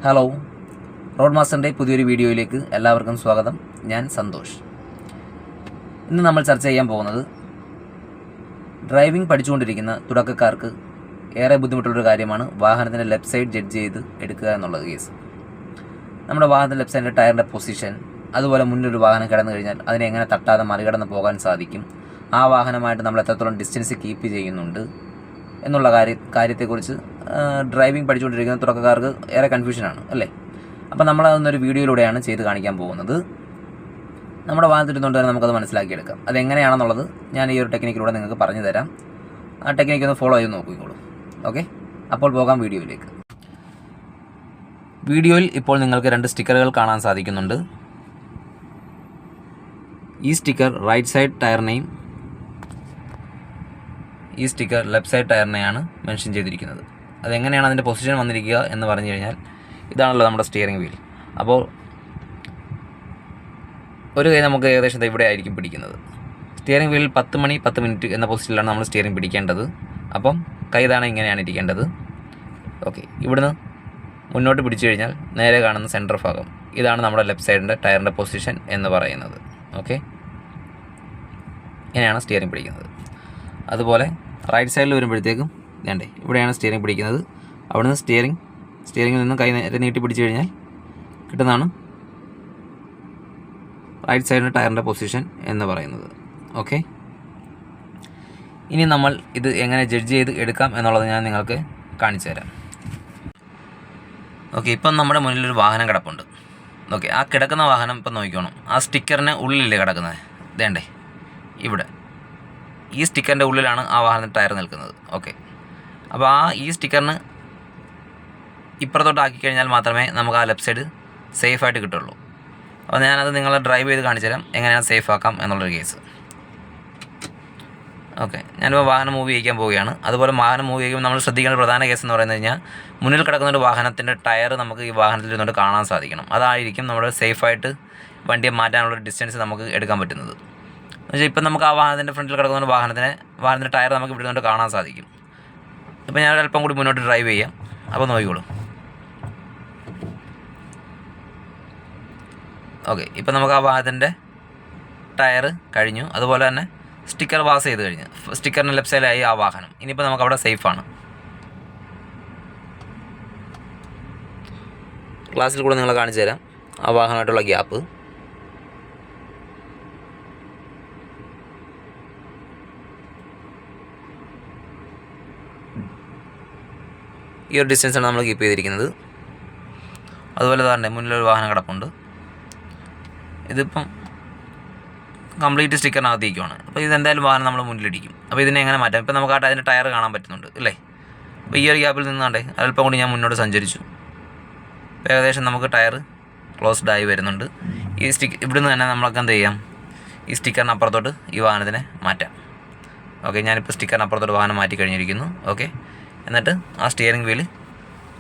Hello, road മാസ്റ്ററിൻ്റെ പുതിയൊരു വീഡിയോയിലേക്ക് എല്ലാവർക്കും സ്വാഗതം. ഞാൻ സന്തോഷ്. ഇന്ന് നമ്മൾ ചർച്ച ചെയ്യാൻ പോകുന്നത് ഡ്രൈവിംഗ് പഠിച്ചുകൊണ്ടിരിക്കുന്ന തുടക്കക്കാർക്ക് ഏറെ ബുദ്ധിമുട്ടുള്ളൊരു കാര്യമാണ് വാഹനത്തിൻ്റെ ലെഫ്റ്റ് സൈഡ് ജഡ്ജ് ചെയ്ത് എടുക്കുക എന്നുള്ളത് കേസ്. നമ്മുടെ വാഹനത്തിൻ്റെ ലെഫ്റ്റ് സൈഡിൻ്റെ ടയറിൻ്റെ പൊസിഷൻ, അതുപോലെ മുന്നിലൊരു വാഹനം കിടന്നു കഴിഞ്ഞാൽ അതിനെ എങ്ങനെ തട്ടാതെ മറികടന്ന് പോകാൻ സാധിക്കും, ആ വാഹനമായിട്ട് നമ്മൾ എത്രത്തോളം ഡിസ്റ്റൻസ് കീപ്പ് ചെയ്യുന്നുണ്ട് എന്നുള്ള കാര്യത്തെക്കുറിച്ച് ഡ്രൈവിംഗ് പഠിച്ചുകൊണ്ടിരിക്കുന്ന തുടക്കക്കാർക്ക് ഏറെ കൺഫ്യൂഷനാണ് അല്ലേ. അപ്പോൾ നമ്മളതൊന്നൊരു വീഡിയോയിലൂടെയാണ് ചെയ്ത് കാണിക്കാൻ പോകുന്നത്. നമ്മുടെ വാഹനത്തിരുന്നുകൊണ്ട് തന്നെ നമുക്കത് മനസ്സിലാക്കിയെടുക്കാം. അതെങ്ങനെയാണെന്നുള്ളത് ഞാൻ ഈ ഒരു ടെക്നിക്കിലൂടെ നിങ്ങൾക്ക് പറഞ്ഞു തരാം. ആ ടെക്നിക്ക് ഒന്ന് ഫോളോ ചെയ്ത് നോക്കിക്കോളൂ. ഓക്കെ, അപ്പോൾ പോകാം വീഡിയോയിലേക്ക്. വീഡിയോയിൽ ഇപ്പോൾ നിങ്ങൾക്ക് 2 സ്റ്റിക്കറുകൾ കാണാൻ സാധിക്കുന്നുണ്ട്. ഈ സ്റ്റിക്കർ റൈറ്റ് സൈഡ് ടയറിനെയും ഈ സ്റ്റിക്കർ ലെഫ്റ്റ് സൈഡ് ടയറിനെയാണ് മെൻഷൻ ചെയ്തിരിക്കുന്നത്. അതെങ്ങനെയാണ് അതിൻ്റെ പൊസിഷൻ വന്നിരിക്കുക എന്ന് പറഞ്ഞു കഴിഞ്ഞാൽ, ഇതാണല്ലോ നമ്മുടെ സ്റ്റിയറിംഗ് വീൽ. അപ്പോൾ ഒരു കൈ നമുക്ക് ഏകദേശം ഇവിടെ ആയിരിക്കും പിടിക്കുന്നത്. സ്റ്റിയറിംഗ് വീലിൽ 10 മണി 10 മിനിറ്റ് എന്ന പൊസിഷനിലാണ് നമ്മൾ സ്റ്റിയറിംഗ് പിടിക്കേണ്ടത്. അപ്പം കൈ ഇതാണ്, ഇങ്ങനെയാണ് ഇരിക്കേണ്ടത്. ഓക്കെ, ഇവിടുന്ന് മുന്നോട്ട് പിടിച്ചു കഴിഞ്ഞാൽ നേരെ കാണുന്ന സെൻറ്റർ ഭാഗം, ഇതാണ് നമ്മുടെ ലെഫ്റ്റ് സൈഡിൻ്റെ ടയറിൻ്റെ പൊസിഷൻ എന്ന് പറയുന്നത്. ഓക്കെ, ഇങ്ങനെയാണ് സ്റ്റിയറിംഗ് പിടിക്കുന്നത്. അതുപോലെ റൈറ്റ് സൈഡിൽ വരുമ്പോഴത്തേക്കും വേണ്ടേ, ഇവിടെയാണ് സ്റ്റിയറിംഗ് പിടിക്കുന്നത്. അവിടുന്ന് സ്റ്റിയറിംഗിൽ നിന്ന് കൈ നേരെ നീട്ടി പിടിച്ചു കഴിഞ്ഞാൽ കിട്ടുന്നതാണ് റൈറ്റ് സൈഡിൻ്റെ ടയറിൻ്റെ പൊസിഷൻ എന്ന് പറയുന്നത്. ഓക്കെ, ഇനി നമ്മൾ ഇത് എങ്ങനെ ജഡ്ജ് ചെയ്ത് എടുക്കാം എന്നുള്ളത് ഞാൻ നിങ്ങൾക്ക് കാണിച്ചു തരാം. ഓക്കെ, ഇപ്പം നമ്മുടെ മുന്നിലൊരു വാഹനം കിടപ്പുണ്ട്. ഓക്കെ, ആ കിടക്കുന്ന വാഹനം ഇപ്പം നോക്കിക്കോണം. ആ സ്റ്റിക്കറിന് ഉള്ളിലല്ലേ കിടക്കുന്നത്, വേണ്ടേ ഇവിടെ ഈ സ്റ്റിക്കറിൻ്റെ ഉള്ളിലാണ് ആ വാഹനത്തിൻ്റെ ടയർ നിൽക്കുന്നത്. ഓക്കെ, അപ്പോൾ ഈ സ്റ്റിക്കറിന് ഇപ്പുറത്തോട്ട് ആക്കി കഴിഞ്ഞാൽ മാത്രമേ നമുക്ക് ആ ലെഫ്റ്റ് സൈഡ് സേഫായിട്ട് കിട്ടുള്ളൂ. അപ്പോൾ ഞാനത് നിങ്ങളെ ഡ്രൈവ് ചെയ്ത് കാണിച്ചു തരാം എങ്ങനെയാണ് സേഫ് ആക്കാം എന്നുള്ളൊരു കേസ്. ഓക്കെ, ഞാനിപ്പോൾ വാഹനം മൂവ് ചെയ്യിക്കാൻ പോവുകയാണ്. അതുപോലെ വാഹനം മൂവ് ചെയ്യുമ്പോൾ നമ്മൾ ശ്രദ്ധിക്കേണ്ട പ്രധാന കേസ് എന്ന് പറയുന്നത് കഴിഞ്ഞാൽ, മുന്നിൽ കിടക്കുന്ന ഒരു വാഹനത്തിൻ്റെ ടയർ നമുക്ക് ഈ വാഹനത്തിൽ ഇരുന്നുകൊണ്ട് കാണാൻ സാധിക്കണം. അതായിരിക്കും നമ്മുടെ സേഫായിട്ട് വണ്ടിയെ മാറ്റാനുള്ള ഡിസ്റ്റൻസ് നമുക്ക് എടുക്കാൻ പറ്റുന്നത്. എന്നുവെച്ചാൽ ഇപ്പം നമുക്ക് ആ വാഹനത്തിൻ്റെ ഫ്രണ്ടിൽ കിടക്കുന്ന വാഹനത്തിൻ്റെ ടയർ നമുക്ക് ഇവിടെ നിന്നുകൊണ്ട് കാണാൻ സാധിക്കും. ഇപ്പം ഞാൻ അല്പം കൂടി മുന്നോട്ട് ഡ്രൈവ് ചെയ്യാം. അപ്പോൾ നോക്കിക്കോളൂ. ഓക്കെ, ഇപ്പം നമുക്ക് ആ വാഹനത്തിൻ്റെ ടയർ കഴിഞ്ഞു. അതുപോലെ തന്നെ സ്റ്റിക്കർ പാസ് ചെയ്ത് കഴിഞ്ഞു. സ്റ്റിക്കറിന് ലെഫ്റ്റ് സൈഡിലായി ആ വാഹനം. ഇനിയിപ്പോൾ നമുക്ക് അവിടെ സേഫാണ്. ക്ലാസ്സിൽ കൂടെ നിങ്ങളെ കാണിച്ചു തരാം ആ വാഹനമായിട്ടുള്ള ഗ്യാപ്പ്. ഈ ഒരു ഡിസ്റ്റൻസാണ് നമ്മൾ കീപ്പ് ചെയ്തിരിക്കുന്നത്. അതുപോലെ തന്നെ മുന്നിലൊരു വാഹനം കിടപ്പുണ്ട്. ഇതിപ്പം കംപ്ലീറ്റ് സ്റ്റിക്കറിനകത്തേക്കുമാണ്. അപ്പോൾ ഇതെന്തായാലും വാഹനം നമ്മൾ മുന്നിലിടിക്കും. അപ്പോൾ ഇതിനെ എങ്ങനെ മാറ്റാം? ഇപ്പം നമുക്ക് അതിൻ്റെ ടയർ കാണാൻ പറ്റുന്നുണ്ട് അല്ലേ. അപ്പോൾ ഈ ഒരു ഗ്യാപ്പിൽ നിന്നാണ്ടേ അല്പം കൂടി ഞാൻ മുന്നോട്ട് സഞ്ചരിച്ചു. അപ്പോൾ ഏകദേശം നമുക്ക് ടയർ ക്ലോസ്ഡ് ആയി വരുന്നുണ്ട്. ഈ ഇവിടുന്ന് തന്നെ നമ്മൾക്ക് എന്ത് ചെയ്യാം, ഈ സ്റ്റിക്കറിന് അപ്പുറത്തോട്ട് ഈ വാഹനത്തിനെ മാറ്റാം. ഓക്കെ, ഞാനിപ്പോൾ സ്റ്റിക്കറിന് അപ്പുറത്തോട്ട് വാഹനം മാറ്റി കഴിഞ്ഞിരിക്കുന്നു. ഓക്കെ, എന്നിട്ട് ആ സ്റ്റിയറിംഗ് വീല്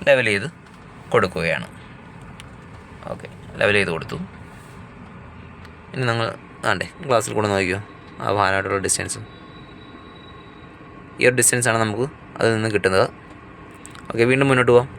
ലെവൽ ചെയ്ത് കൊടുക്കുകയാണ്. ഓക്കെ, ലെവൽ ചെയ്ത് കൊടുത്തു. ഇനി നിങ്ങൾ ഗ്ലാസ്സിൽ കൂടെ നോക്കിയോ ആ വാഹനമായിട്ടുള്ള ഡിസ്റ്റൻസ്. ഈ ഒരു ഡിസ്റ്റൻസാണ് നമുക്ക് അതിൽ നിന്ന് കിട്ടുന്നത്. ഓക്കെ, വീണ്ടും മുന്നോട്ട് പോകാം.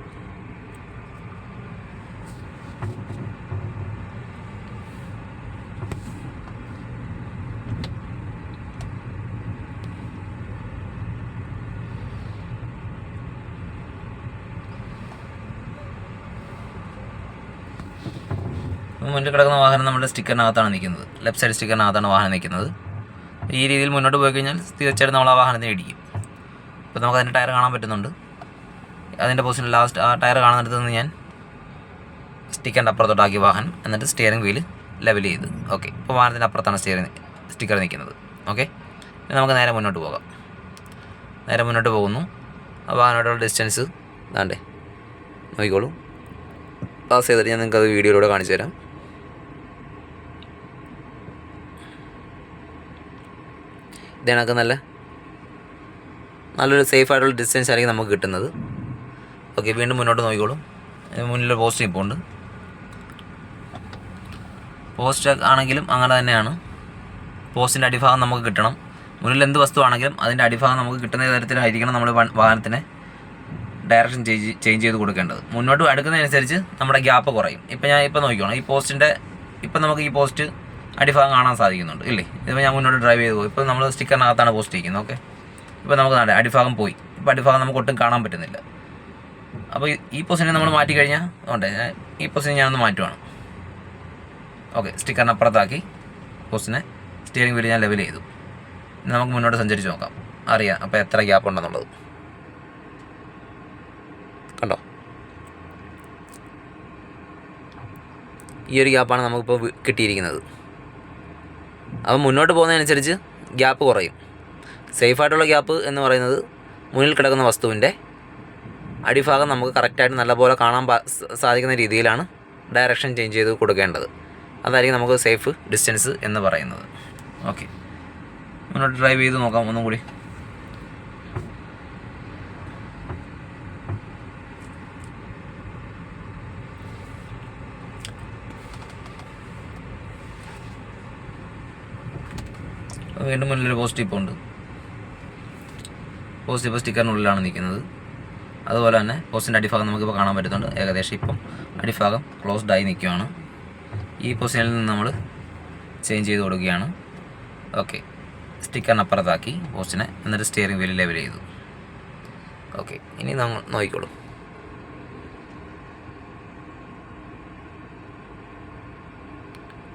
മുന്നിൽ കിടക്കുന്ന വാഹനം നമ്മുടെ സ്റ്റിക്കറിനകത്താണ് നിൽക്കുന്നത്. ലെഫ്റ്റ് സൈഡ് സ്റ്റിക്കറിനകത്താണ് വാഹനം നിൽക്കുന്നത്. ഈ രീതിയിൽ മുന്നോട്ട് പോയി കഴിഞ്ഞാൽ തീർച്ചയായിട്ടും നമ്മൾ ആ വാഹനത്തിന് ഇടിക്കും. ഇപ്പോൾ നമുക്ക് അതിൻ്റെ ടയർ കാണാൻ പറ്റുന്നുണ്ട്. അതിൻ്റെ പൊസിഷൻ ലാസ്റ്റ് ആ ടയർ കാണുന്നിടത്ത് നിന്ന് ഞാൻ സ്റ്റിക്കറിൻ്റെ അപ്പുറത്തോട്ടാക്കി വാഹനം, എന്നിട്ട് സ്റ്റിയറിംഗ് വീല് ലെവൽ ചെയ്ത്. ഓക്കെ, ഇപ്പോൾ വാഹനത്തിൻ്റെ അപ്പുറത്താണ് സ്റ്റിക്കർ നിൽക്കുന്നത്. ഓക്കെ, ഇനി നമുക്ക് നേരെ മുന്നോട്ട് പോകാം. നേരെ മുന്നോട്ട് പോകുന്നു. ആ വാഹനമായിട്ടുള്ള ഡിസ്റ്റൻസ് നോക്കിക്കോളൂ. പാസ് ചെയ്തിട്ട് ഞാൻ നിങ്ങൾക്ക് അത് വീഡിയോയിലൂടെ കാണിച്ചു തരാം. ഇതേണക്ക് നല്ലൊരു സേഫായിട്ടുള്ള ഡിസ്റ്റൻസ് ആയിരിക്കും നമുക്ക് കിട്ടുന്നത്. ഓക്കെ, വീണ്ടും മുന്നോട്ട് നോക്കിക്കോളൂ. മുന്നിലൊരു പോസ്റ്റ് ഇപ്പോൾ ഉണ്ട്. പോസ്റ്റ് ആണെങ്കിലും അങ്ങനെ തന്നെയാണ്. പോസ്റ്റിൻ്റെ അടിഭാഗം നമുക്ക് കിട്ടണം. മുന്നിൽ എന്ത് വസ്തുവാണെങ്കിലും അതിൻ്റെ അടിഭാഗം നമുക്ക് കിട്ടുന്ന തരത്തിലായിരിക്കണം നമ്മൾ വാഹനത്തിനെ ഡയറക്ഷൻ ചേഞ്ച് ചെയ്ത് കൊടുക്കേണ്ടത്. മുന്നോട്ട് അടുക്കുന്നതനുസരിച്ച് നമ്മുടെ ഗ്യാപ്പ് കുറയും. ഇപ്പോൾ നോക്കിക്കോണം, ഈ പോസ്റ്റിൻ്റെ ഇപ്പം നമുക്ക് ഈ പോസ്റ്റ് അടിഭാഗം കാണാൻ സാധിക്കുന്നുണ്ട് ഇല്ലേ? ഇതിപ്പോൾ ഞാൻ മുന്നോട്ട് ഡ്രൈവ് ചെയ്ത് പോകും. ഇപ്പോൾ നമ്മൾ സ്റ്റിക്കറിനകത്താണ് പോസ്റ്റ് ഇരിക്കുന്നത്. ഓക്കെ, ഇപ്പോൾ നമുക്ക് അടിഭാഗം പോയി. ഇപ്പോൾ അടിഭാഗം നമുക്ക് ഒട്ടും കാണാൻ പറ്റുന്നില്ല. അപ്പോൾ ഈ പൊസിഷനെ നമ്മൾ മാറ്റി കഴിഞ്ഞാൽ ഈ പൊസിഷൻ ഞാനൊന്ന് മാറ്റുവാണ്. ഓക്കെ, സ്റ്റിക്കറിനപ്പുറത്താക്കി പോസ്റ്റിനെ സ്റ്റിയറിംഗ് വീല് ഞാൻ ലെവൽ ചെയ്തു. ഇനി നമുക്ക് മുന്നോട്ട് സഞ്ചരിച്ച് നോക്കാം, അറിയാം അപ്പോൾ എത്ര ഗ്യാപ്പ് ഉണ്ടെന്നുള്ളത്. കണ്ടോ, ഈ ഒരു ഗ്യാപ്പാണ് നമുക്കിപ്പോൾ കിട്ടിയിരിക്കുന്നത്. അപ്പോൾ മുന്നോട്ട് പോകുന്നതനുസരിച്ച് ഗ്യാപ്പ് കുറയും. സേഫായിട്ടുള്ള ഗ്യാപ്പ് എന്ന് പറയുന്നത് മുന്നിൽ കിടക്കുന്ന വസ്തുവിൻ്റെ അടിഭാഗം നമുക്ക് കറക്റ്റായിട്ട് നല്ലപോലെ കാണാൻ സാധിക്കുന്ന രീതിയിലാണ് ഡയറക്ഷൻ ചേഞ്ച് ചെയ്ത് കൊടുക്കേണ്ടത്. അതായിരിക്കും നമുക്ക് സേഫ് ഡിസ്റ്റൻസ് എന്ന് പറയുന്നത്. ഓക്കെ, മുന്നോട്ട് ഡ്രൈവ് ചെയ്ത് നോക്കാം ഒന്നും കൂടി. വീണ്ടും മുന്നിലൊരു പോസ്റ്റ് ഇപ്പോൾ ഉണ്ട്. പോസ്റ്റ് ഇപ്പോൾ സ്റ്റിക്കറിനുള്ളിലാണ് നിൽക്കുന്നത്. അതുപോലെ തന്നെ പോസ്റ്റിൻ്റെ അടിഭാഗം നമുക്കിപ്പോൾ കാണാൻ പറ്റുന്നുണ്ട്. ഏകദേശം ഇപ്പം അടിഭാഗം ക്ലോസ്ഡ് ആയി നിൽക്കുകയാണ്. ഈ പൊസിഷനിൽ നിന്ന് നമ്മൾ ചേഞ്ച് ചെയ്ത് കൊടുക്കുകയാണ്. ഓക്കെ, സ്റ്റിക്കറിനപ്പുറത്താക്കി പോസ്റ്റിനെ, എന്നിട്ട് സ്റ്റിയറിംഗ് വീല് ലെവൽ ചെയ്തു. ഓക്കെ, ഇനി നമ്മൾ നോക്കിക്കോളൂ.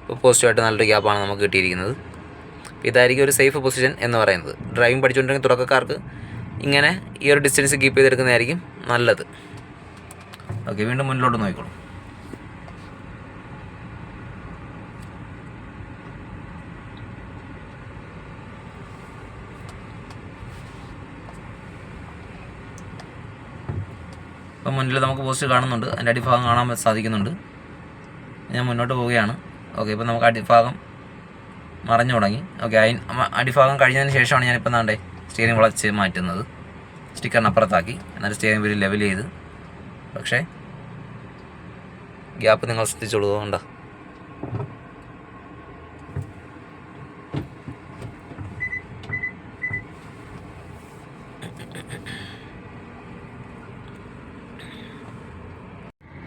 ഇപ്പോൾ പോസ്റ്റുമായിട്ട് നല്ലൊരു ഗ്യാപ്പാണ് നമുക്ക് കിട്ടിയിരിക്കുന്നത്. ഇതായിരിക്കും ഒരു സേഫ് പൊസിഷൻ എന്ന് പറയുന്നത്. ഡ്രൈവിംഗ് പഠിച്ചുകൊണ്ടിരിക്കുന്ന തുടക്കക്കാർക്ക് ഇങ്ങനെ ഈ ഒരു ഡിസ്റ്റൻസ് കീപ്പ് ചെയ്തെടുക്കുന്നതായിരിക്കും നല്ലത്. ഓക്കെ, വീണ്ടും മുന്നിലോട്ട് നോക്കിക്കോളൂ. ഇപ്പം മുന്നിൽ നമുക്ക് പോസ്റ്റ് കാണുന്നുണ്ട്, അതിൻ്റെ അടിഭാഗം കാണാൻ സാധിക്കുന്നുണ്ട്. ഞാൻ മുന്നോട്ട് പോവുകയാണ്. ഓക്കെ, ഇപ്പം നമുക്ക് അടിഭാഗം മറഞ്ഞു തുടങ്ങി. ഓക്കെ, അടിഭാഗം കഴിഞ്ഞതിന് ശേഷമാണ് ഞാനിപ്പോൾ സ്റ്റിയറിംഗ് വളച്ച് മാറ്റുന്നത്. സ്റ്റിക്കറിനപ്പുറത്താക്കി എന്നിട്ട് സ്റ്റിയറിംഗ് വീല് ലെവൽ ചെയ്ത്. പക്ഷേ ഗ്യാപ്പ് നിങ്ങൾ ശ്രദ്ധിച്ചോളൂ. കണ്ടോ,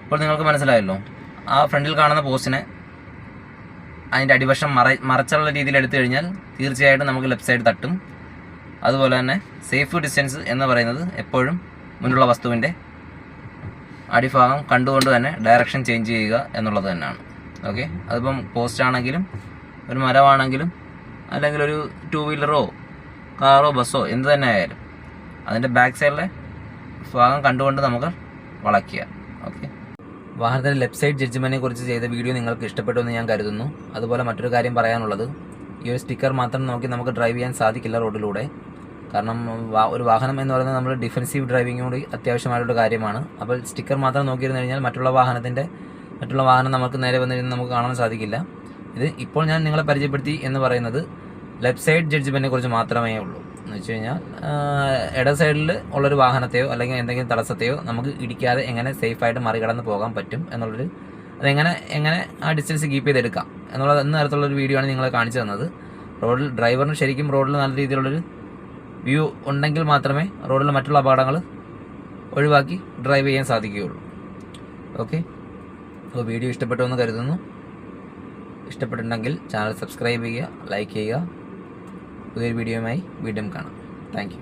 ഇപ്പോൾ നിങ്ങൾക്ക് മനസ്സിലായല്ലോ. ആ ഫ്രണ്ടിൽ കാണുന്ന പോസ്റ്റിനെ അതിൻ്റെ അടിവശം മറച്ചുള്ള രീതിയിൽ എടുത്തു കഴിഞ്ഞാൽ തീർച്ചയായിട്ടും നമുക്ക് ലെഫ്റ്റ് സൈഡ് തട്ടും. അതുപോലെ തന്നെ സേഫ് ഡിസ്റ്റൻസ് എന്ന് പറയുന്നത് എപ്പോഴും മുന്നിലുള്ള വസ്തുവിൻ്റെ അടിഭാഗം കണ്ടുകൊണ്ട് തന്നെ ഡയറക്ഷൻ ചേഞ്ച് ചെയ്യുക എന്നുള്ളത് തന്നെയാണ്. ഓക്കെ, അതിപ്പം പോസ്റ്റ് ആണെങ്കിലും ഒരു മരമാണെങ്കിലും അല്ലെങ്കിൽ ഒരു 2 വീലറോ കാറോ ബസ്സോ എന്ത് തന്നെ ആയാലും അതിൻ്റെ ബാക്ക് സൈഡിലെ ഭാഗം കണ്ടുകൊണ്ട് നമുക്ക് വളയ്ക്കുക. ഓക്കെ, വാഹനത്തിൻ്റെ ലെഫ്റ്റ് സൈഡ് ജഡ്ജ്മെൻറ്റിനെ കുറിച്ച് ചെയ്ത വീഡിയോ നിങ്ങൾക്ക് ഇഷ്ടപ്പെട്ടു എന്ന് ഞാൻ കരുതുന്നു. അതുപോലെ മറ്റൊരു കാര്യം പറയാനുള്ളത്, ഈ ഒരു സ്റ്റിക്കർ മാത്രം നോക്കി നമുക്ക് ഡ്രൈവ് ചെയ്യാൻ സാധിക്കില്ല റോഡിലൂടെ. കാരണം ഒരു വാഹനം എന്ന് പറയുന്നത് നമ്മൾ ഡിഫൻസീവ് ഡ്രൈവിംഗ് കൂടി അത്യാവശ്യമായിട്ടുള്ള കാര്യമാണ്. അപ്പോൾ സ്റ്റിക്കർ മാത്രം നോക്കിയിരുന്നു കഴിഞ്ഞാൽ മറ്റുള്ള വാഹനം നമുക്ക് നേരെ വന്നിരുന്ന് നമുക്ക് കാണാൻ സാധിക്കില്ല. ഇത് ഇപ്പോൾ ഞാൻ നിങ്ങളെ പരിചയപ്പെടുത്തി എന്ന് പറയുന്നത് ലെഫ്റ്റ് സൈഡ് ജഡ്ജ്മെൻറ്റിനെ കുറിച്ച് മാത്രമേ ഉള്ളൂ. എന്ന് വെച്ച് കഴിഞ്ഞാൽ ഇട സൈഡിൽ ഉള്ളൊരു വാഹനത്തെയോ അല്ലെങ്കിൽ എന്തെങ്കിലും തടസ്സത്തെയോ നമുക്ക് ഇടിക്കാതെ എങ്ങനെ സേഫായിട്ട് മറികടന്ന് പോകാൻ പറ്റും എന്നുള്ളൊരു, എങ്ങനെ ആ ഡിസ്റ്റൻസ് കീപ്പ് ചെയ്തെടുക്കാം എന്നുള്ളത് എന്ന തരത്തിലുള്ളൊരു വീഡിയോ ആണ് നിങ്ങളെ കാണിച്ചു തന്നത്. ഡ്രൈവറിന് ശരിക്കും റോഡിൽ നല്ല രീതിയിലുള്ളൊരു വ്യൂ ഉണ്ടെങ്കിൽ മാത്രമേ റോഡിൽ മറ്റുള്ള അപകടങ്ങൾ ഒഴിവാക്കി ഡ്രൈവ് ചെയ്യാൻ സാധിക്കുകയുള്ളൂ. ഓക്കെ, അപ്പോൾ വീഡിയോ ഇഷ്ടപ്പെട്ടു എന്ന് കരുതുന്നു. ഇഷ്ടപ്പെട്ടിട്ടുണ്ടെങ്കിൽ ചാനൽ സബ്സ്ക്രൈബ് ചെയ്യുക, ലൈക്ക് ചെയ്യുക. പുതിയൊരു വീഡിയോയുമായി വീണ്ടും കാണാം. Thank you.